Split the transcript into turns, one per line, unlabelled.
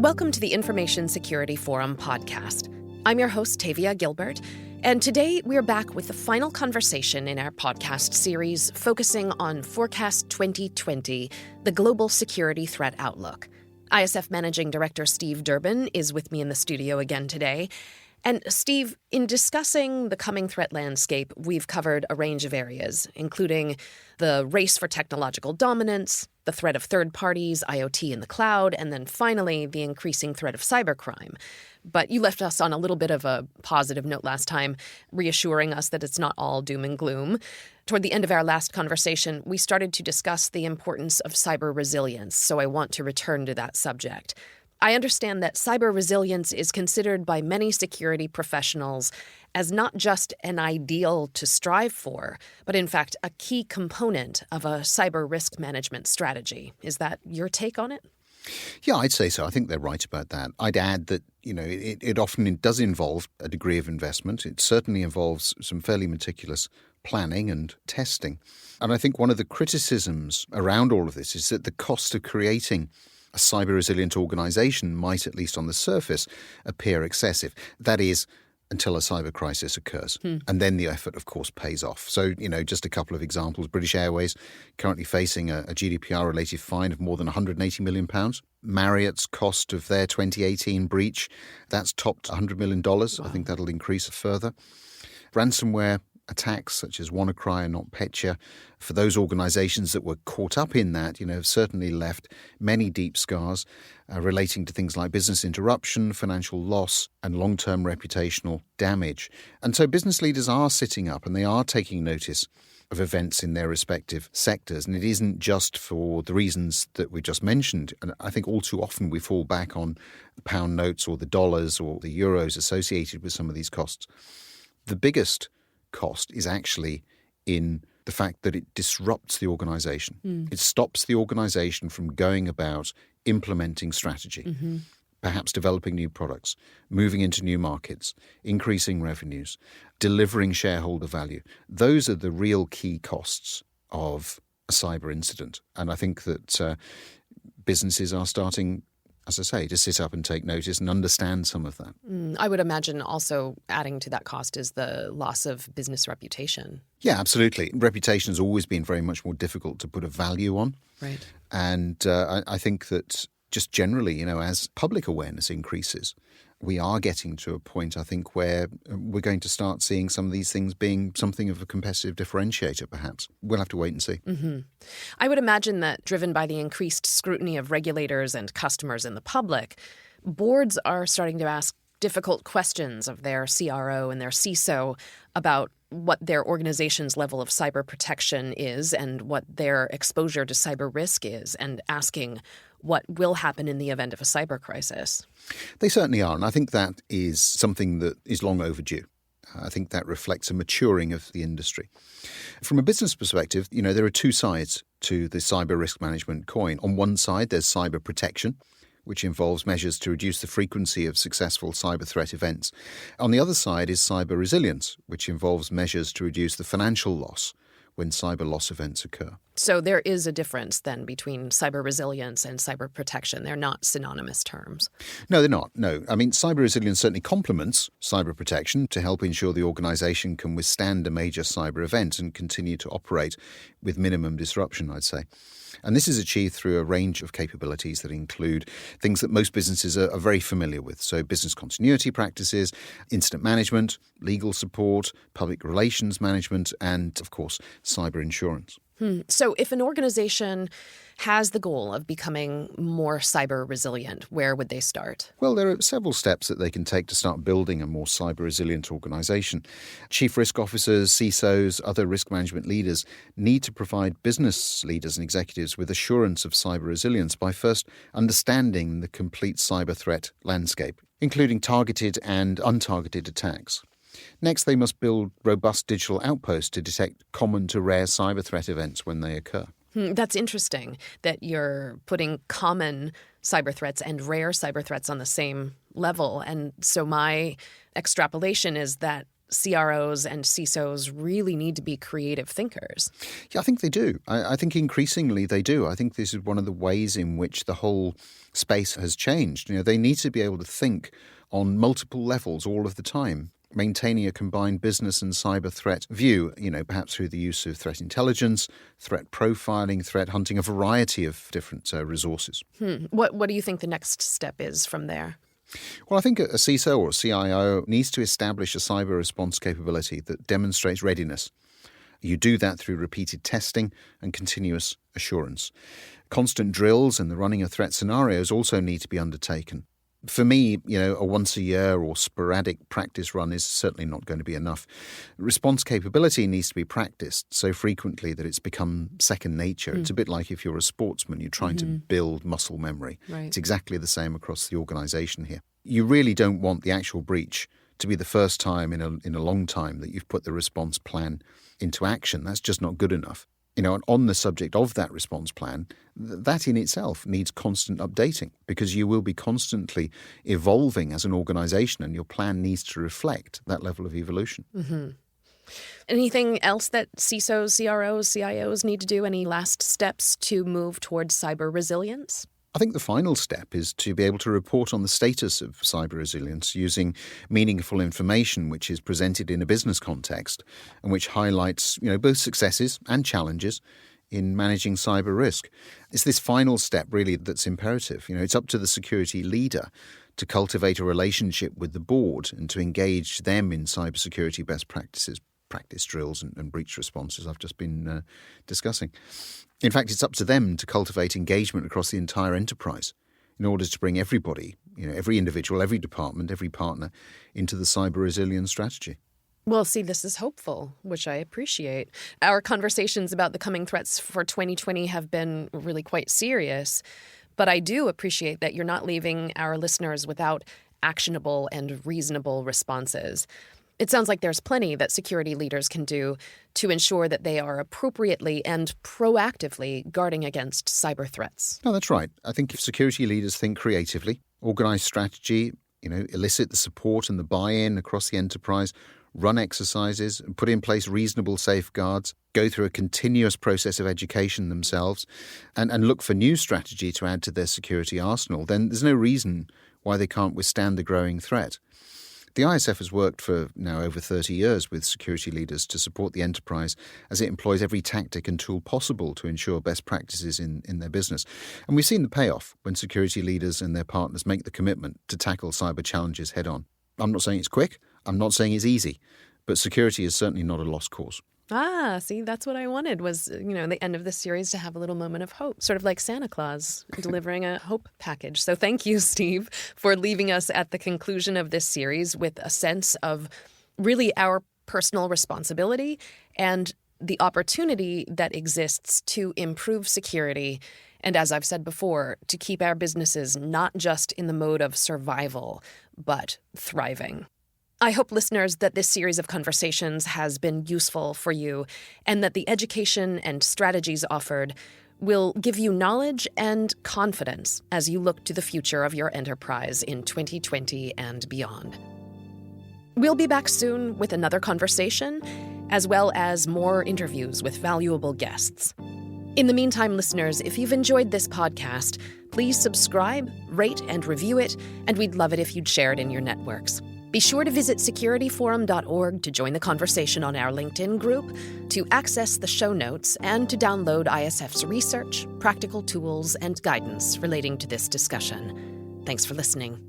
Welcome to the Information Security Forum podcast. I'm your host, Tavia Gilbert, and today we're back with the final conversation in our podcast series focusing on Forecast 2020, the Global Security Threat Outlook. ISF Managing Director Steve Durbin is with me in the studio again today. And Steve, in discussing the coming threat landscape, we've covered a range of areas, including the race for technological dominance, the threat of third parties, IoT in the cloud, and then finally, the increasing threat of cybercrime. But you left us on a little bit of a positive note last time, reassuring us that it's not all doom and gloom. Toward the end of our last conversation, we started to discuss the importance of cyber resilience, so I want to return to that subject. I understand that cyber resilience is considered by many security professionals as not just an ideal to strive for, but in fact a key component of a cyber risk management strategy. Is that your take on it?
Yeah, I'd say so. I think they're right about that. I'd add that, it often does involve a degree of investment. It certainly involves some fairly meticulous planning and testing. And I think one of the criticisms around all of this is that the cost of creating a cyber-resilient organization might, at least on the surface, appear excessive. That is, until a cyber crisis occurs. And then the effort, of course, pays off. So, just a couple of examples. British Airways currently facing a GDPR-related fine of more than £180 million. Marriott's cost of their 2018 breach, that's topped $100 million. Wow. I think that'll increase further. Ransomware attacks such as WannaCry and NotPetya, for those organizations that were caught up in that, have certainly left many deep scars relating to things like business interruption, financial loss, and long-term reputational damage. And so business leaders are sitting up and they are taking notice of events in their respective sectors. And it isn't just for the reasons that we just mentioned. And I think all too often we fall back on the pound notes or the dollars or the euros associated with some of these costs. The biggest cost is actually in the fact that it disrupts the organization. It stops the organization from going about implementing strategy, perhaps developing new products, moving into new markets, increasing revenues, delivering shareholder value. Those are the real key costs of a cyber incident. And I think that businesses are starting, as I say, to sit up and take notice and understand some of that.
I would imagine also adding to that cost is the loss of business reputation.
Yeah, absolutely. Reputation has always been very much more difficult to put a value on.
Right.
And I think that just generally, as public awareness increases, we are getting to a point, I think, where we're going to start seeing some of these things being something of a competitive differentiator, perhaps. We'll have to wait and see.
I would imagine that driven by the increased scrutiny of regulators and customers and the public, boards are starting to ask difficult questions of their CRO and their CISO about what their organization's level of cyber protection is and what their exposure to cyber risk is, and asking what will happen in the event of a cyber crisis.
They certainly are, and I think that is something that is long overdue. I think that reflects a maturing of the industry. From a business perspective, there are two sides to the cyber risk management coin. On one side, there's cyber protection, which involves measures to reduce the frequency of successful cyber threat events. On the other side is cyber resilience, which involves measures to reduce the financial loss when cyber loss events occur.
So there is a difference then between cyber resilience and cyber protection. They're not synonymous terms.
No, they're not. No. I mean, cyber resilience certainly complements cyber protection to help ensure the organization can withstand a major cyber event and continue to operate with minimum disruption, I'd say. And this is achieved through a range of capabilities that include things that most businesses are very familiar with. So business continuity practices, incident management, legal support, public relations management, and, of course, cyber insurance.
So if an organization has the goal of becoming more cyber resilient, where would they start?
Well, there are several steps that they can take to start building a more cyber resilient organization. Chief risk officers, CISOs, other risk management leaders need to provide business leaders and executives with assurance of cyber resilience by first understanding the complete cyber threat landscape, including targeted and untargeted attacks. Next, they must build robust digital outposts to detect common to rare cyber threat events when they occur.
That's interesting that you're putting common cyber threats and rare cyber threats on the same level. And so my extrapolation is that CROs and CISOs really need to be creative thinkers.
Yeah, I think they do. I think increasingly they do. I think this is one of the ways in which the whole space has changed. They need to be able to think on multiple levels all of the time, maintaining a combined business and cyber threat view, perhaps through the use of threat intelligence, threat profiling, threat hunting, a variety of different resources.
What do you think the next step is from there?
Well, I think a CISO or a CIO needs to establish a cyber response capability that demonstrates readiness. You do that through repeated testing and continuous assurance. Constant drills and the running of threat scenarios also need to be undertaken. For me, a once a year or sporadic practice run is certainly not going to be enough. Response capability needs to be practiced so frequently that it's become second nature. It's a bit like if you're a sportsman, you're trying to build muscle memory.
Right.
It's exactly the same across the organization here. You really don't want the actual breach to be the first time in a long time that you've put the response plan into action. That's just not good enough. And on the subject of that response plan, that in itself needs constant updating because you will be constantly evolving as an organization and your plan needs to reflect that level of evolution.
Mm-hmm. Anything else that CISOs, CROs, CIOs need to do? Any last steps to move towards cyber resilience?
I think the final step is to be able to report on the status of cyber resilience using meaningful information which is presented in a business context and which highlights, both successes and challenges in managing cyber risk. It's this final step really that's imperative. It's up to the security leader to cultivate a relationship with the board and to engage them in cybersecurity best practices, practice drills and breach responses I've just been discussing. In fact, it's up to them to cultivate engagement across the entire enterprise in order to bring everybody, every individual, every department, every partner into the cyber resilience strategy.
Well, see, this is hopeful, which I appreciate. Our conversations about the coming threats for 2020 have been really quite serious, but I do appreciate that you're not leaving our listeners without actionable and reasonable responses. It sounds like there's plenty that security leaders can do to ensure that they are appropriately and proactively guarding against cyber threats.
No, that's right. I think if security leaders think creatively, organize strategy, elicit the support and the buy-in across the enterprise, run exercises, and put in place reasonable safeguards, go through a continuous process of education themselves, and look for new strategy to add to their security arsenal, then there's no reason why they can't withstand the growing threat. The ISF has worked for now over 30 years with security leaders to support the enterprise as it employs every tactic and tool possible to ensure best practices in their business. And we've seen the payoff when security leaders and their partners make the commitment to tackle cyber challenges head on. I'm not saying it's quick. I'm not saying it's easy. But security is certainly not a lost cause.
See, that's what I wanted was, the end of this series to have a little moment of hope, sort of like Santa Claus delivering a hope package. So thank you, Steve, for leaving us at the conclusion of this series with a sense of really our personal responsibility and the opportunity that exists to improve security. And as I've said before, to keep our businesses not just in the mode of survival, but thriving. I hope, listeners, that this series of conversations has been useful for you and that the education and strategies offered will give you knowledge and confidence as you look to the future of your enterprise in 2020 and beyond. We'll be back soon with another conversation, as well as more interviews with valuable guests. In the meantime, listeners, if you've enjoyed this podcast, please subscribe, rate, and review it, and we'd love it if you'd share it in your networks. Be sure to visit securityforum.org to join the conversation on our LinkedIn group, to access the show notes, and to download ISF's research, practical tools, and guidance relating to this discussion. Thanks for listening.